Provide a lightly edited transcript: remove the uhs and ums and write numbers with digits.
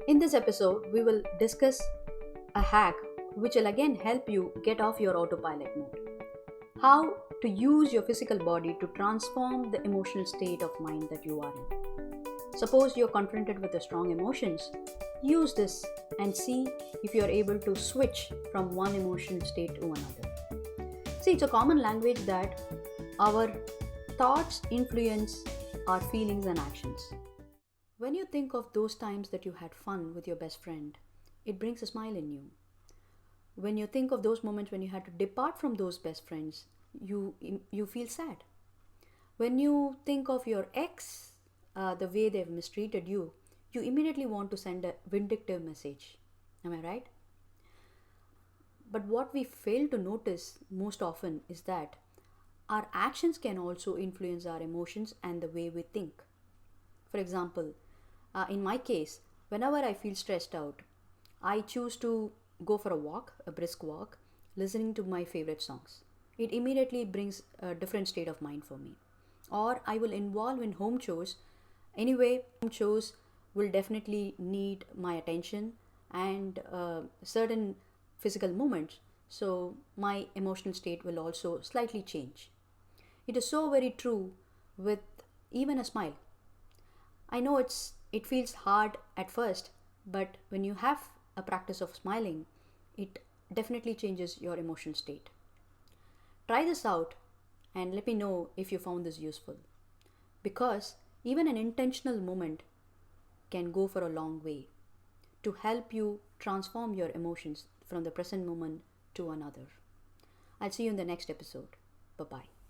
In this episode, we will discuss a hack which will again help you get off your autopilot mode. How to use your physical body to transform the emotional state of mind that you are in. Suppose you're confronted with a strong emotions, use this and see if you're able to switch from one emotional state to another. See, it's a common language that our thoughts influence our feelings and actions. When you think of those times that you had fun with your best friend, it brings a smile in you. When you think of those moments when you had to depart from those best friends, you feel sad. When you think of your ex, the way they've mistreated you, you immediately want to send a vindictive message. Am I right? But what we fail to notice most often is that our actions can also influence our emotions and the way we think. For example, in my case, whenever I feel stressed out, I choose to go for a walk, a brisk walk, listening to my favorite songs. It immediately brings a different state of mind for me. Or I will involve in home chores. Anyway, home chores will definitely need my attention and certain physical movements. So my emotional state will also slightly change. It is so very true with even a smile. I know it feels hard at first, but when you have a practice of smiling, it definitely changes your emotional state. Try this out and let me know if you found this useful. Because even an intentional moment can go for a long way to help you transform your emotions from the present moment to another. I'll see you in the next episode. Bye bye.